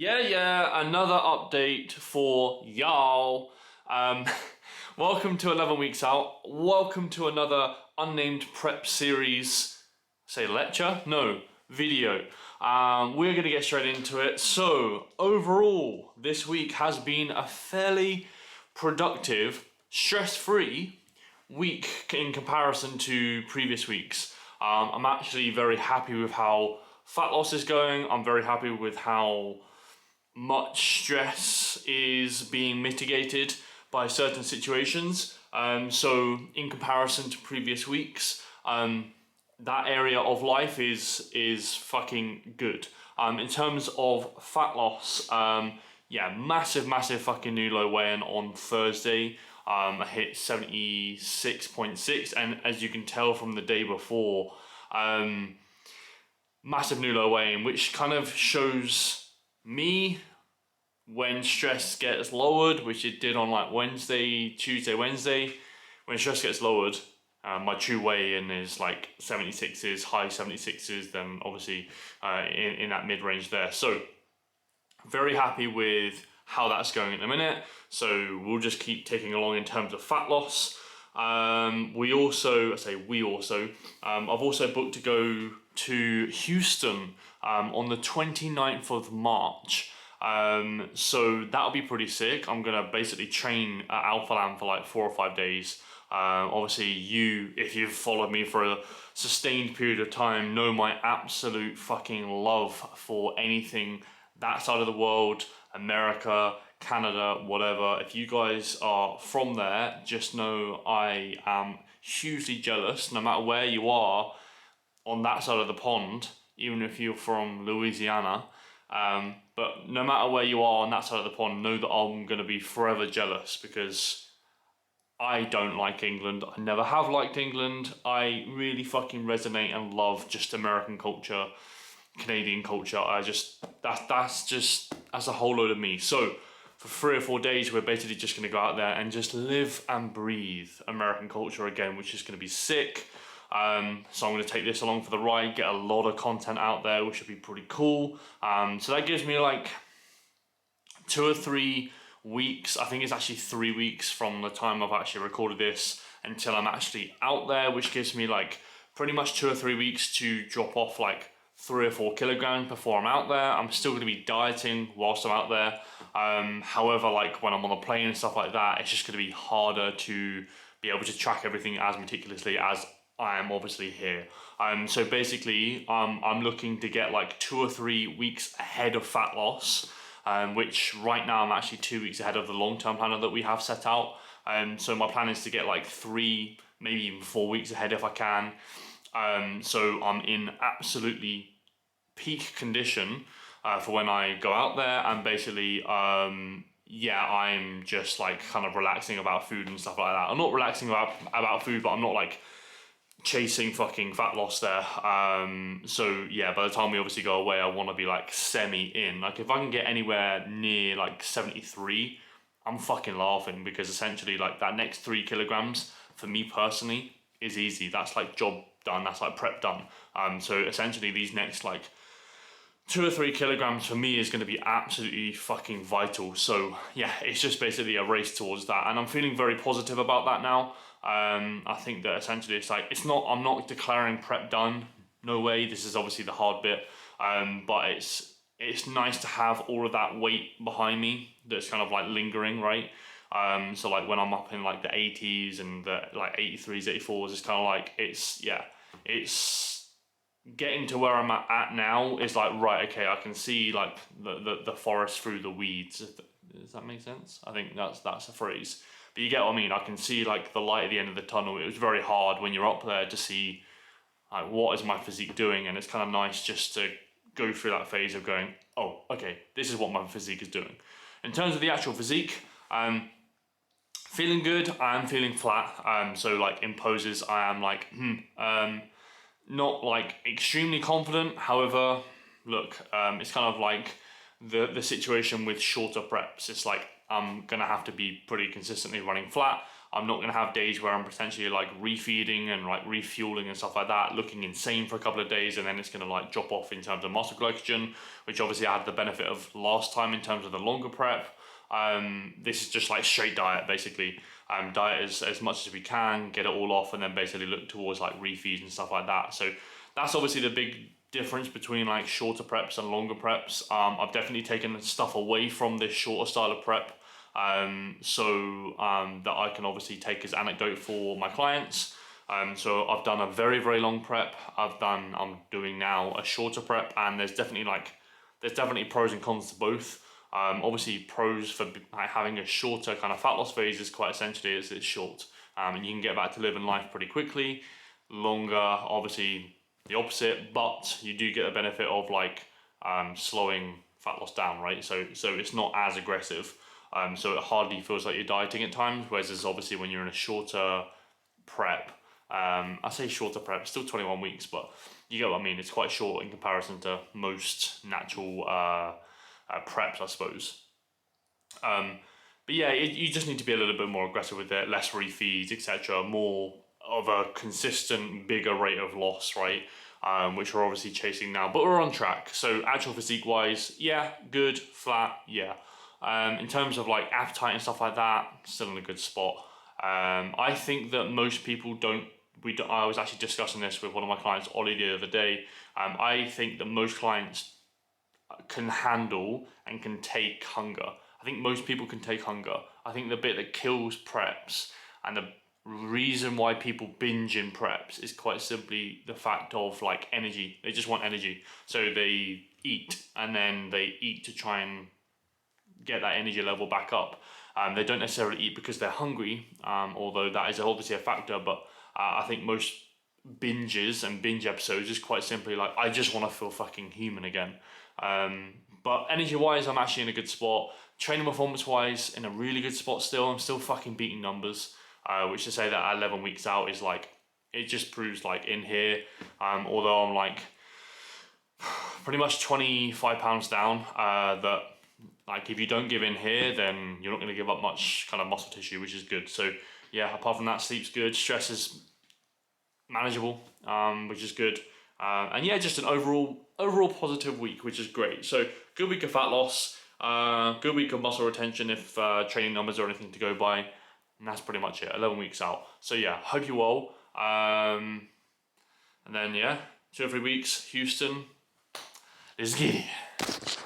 Yeah, another update for y'all. Um, welcome to 11 weeks out. Welcome to another unnamed prep series. Say lecture? No, video. We're gonna get straight into it. So, overall, this week has been a fairly productive, stress-free week in comparison to previous weeks. I'm actually very happy with how fat loss is going. I'm very happy with how much stress is being mitigated by certain situations. So in comparison to previous weeks, that area of life is fucking good. In terms of fat loss, yeah, massive fucking new low weigh-in on Thursday. I hit 76.6, and as you can tell from the day before, massive new low weigh-in, which kind of shows me when stress gets lowered, which it did on like Tuesday, Wednesday. When stress gets lowered, my true weigh-in is like 76s, high 76s, then obviously in that mid-range there. So very happy with how that's going at the minute. So we'll just keep ticking along in terms of fat loss. I've also booked to go to Houston on the 29th of March. So that'll be pretty sick. I'm gonna basically train at Alpha Land for like 4 or 5 days. Obviously if you've followed me for a sustained period of time, know my absolute fucking love for anything that side of the world, America, Canada, whatever. If you guys are from there, just know I am hugely jealous, no matter where you are on that side of the pond, even if you're from Louisiana. But no matter where you are on that side of the pond, know that I'm going to be forever jealous, because I don't like England. I never have liked England. I really fucking resonate and love just American culture, Canadian culture. That's a whole load of me. So for 3 or 4 days, we're basically just going to go out there and just live and breathe American culture again, which is going to be sick. So I'm going to take this along for the ride, get a lot of content out there, which should be pretty cool. So that gives me like 2 or 3 weeks. I think it's actually 3 weeks from the time I've actually recorded this until I'm actually out there, which gives me like pretty much 2 or 3 weeks to drop off like 3 or 4 kilograms before I'm out there. I'm still going to be dieting whilst I'm out there. However, like when I'm on the plane and stuff like that, it's just going to be harder to be able to track everything as meticulously as I am obviously here. So basically, I'm looking to get like 2 or 3 weeks ahead of fat loss, which right now I'm actually 2 weeks ahead of the long-term planner that we have set out. So my plan is to get like 3, maybe even 4 weeks ahead if I can. So I'm in absolutely peak condition for when I go out there, and basically, yeah, I'm just like kind of relaxing about food and stuff like that. I'm not relaxing about food, but I'm not like chasing fucking fat loss there. So yeah, by the time we obviously go away, I want to be like semi in. Like if I can get anywhere near like 73, I'm fucking laughing, because essentially like that next 3 kilograms for me personally is easy. That's like job done, that's like prep done. So essentially these next like 2 or 3 kilograms for me is going to be absolutely fucking vital. So yeah, it's just basically a race towards that, and I'm feeling very positive about that now. I think that essentially it's like, I'm not declaring prep done, no way. This is obviously the hard bit, but it's nice to have all of that weight behind me that's kind of like lingering, right? So like when I'm up in like the 80s and the like 83s, 84s, it's kind of like, it's getting to where I'm at now is like, right, okay, I can see like the forest through the weeds. Does that make sense? I think that's a phrase. But you get what I mean. I can see like the light at the end of the tunnel. It was very hard when you're up there to see like, what is my physique doing, and it's kind of nice just to go through that phase of going, oh, okay, this is what my physique is doing. In terms of the actual physique, feeling good. I am feeling flat. So like in poses, I am like, not like extremely confident. However, look, it's kind of like the situation with shorter preps. It's like I'm gonna have to be pretty consistently running flat. I'm not going to have days where I'm potentially like refeeding and like refueling and stuff like that, looking insane for a couple of days, and then it's going to like drop off in terms of muscle glycogen, which obviously I had the benefit of last time in terms of the longer prep. This is just like straight diet basically. Diet as much as we can, get it all off, and then basically look towards like refeeds and stuff like that. So that's obviously the big difference between like shorter preps and longer preps. I've definitely taken stuff away from this shorter style of prep, that I can obviously take as anecdote for my clients. So I've done a very, very long prep. I'm doing now a shorter prep, and there's definitely pros and cons to both. Obviously pros for like having a shorter kind of fat loss phase is quite essentially it's short, and you can get back to living life pretty quickly. Longer, obviously the opposite, but you do get the benefit of like slowing fat loss down, right? So it's not as aggressive. So it hardly feels like you're dieting at times, whereas there's obviously when you're in a shorter prep, I say shorter prep, still 21 weeks, but you get what I mean, it's quite short in comparison to most natural preps, I suppose. But yeah, you just need to be a little bit more aggressive with it, less refeeds, etc. More of a consistent, bigger rate of loss, right? Which we're obviously chasing now, but we're on track. So actual physique wise, yeah, good, flat, yeah. In terms of like appetite and stuff like that, still in a good spot. I think that most people don't. I was actually discussing this with one of my clients, Ollie, the other day. I think that most clients can handle and can take hunger. I think most people can take hunger. I think the bit that kills preps and the reason why people binge in preps is quite simply the fact of like energy. They just want energy. So they eat, and then they eat to try and get that energy level back up. They don't necessarily eat because they're hungry, although that is obviously a factor, but I think most binges and binge episodes is quite simply like, I just want to feel fucking human again. But energy wise, I'm actually in a good spot. Training performance wise, in a really good spot still. I'm still fucking beating numbers, which to say that at 11 weeks out is like, it just proves like in here, although I'm like pretty much 25 pounds down, that like if you don't give in here, then you're not going to give up much kind of muscle tissue, which is good. So yeah, apart from that, sleep's good, stress is manageable, which is good. And yeah, just an overall positive week, which is great. So good week of fat loss, good week of muscle retention if training numbers are anything to go by. And that's pretty much it, 11 weeks out. So yeah, hope you're well. And then yeah, 2 or 3 weeks, Houston, let's get it.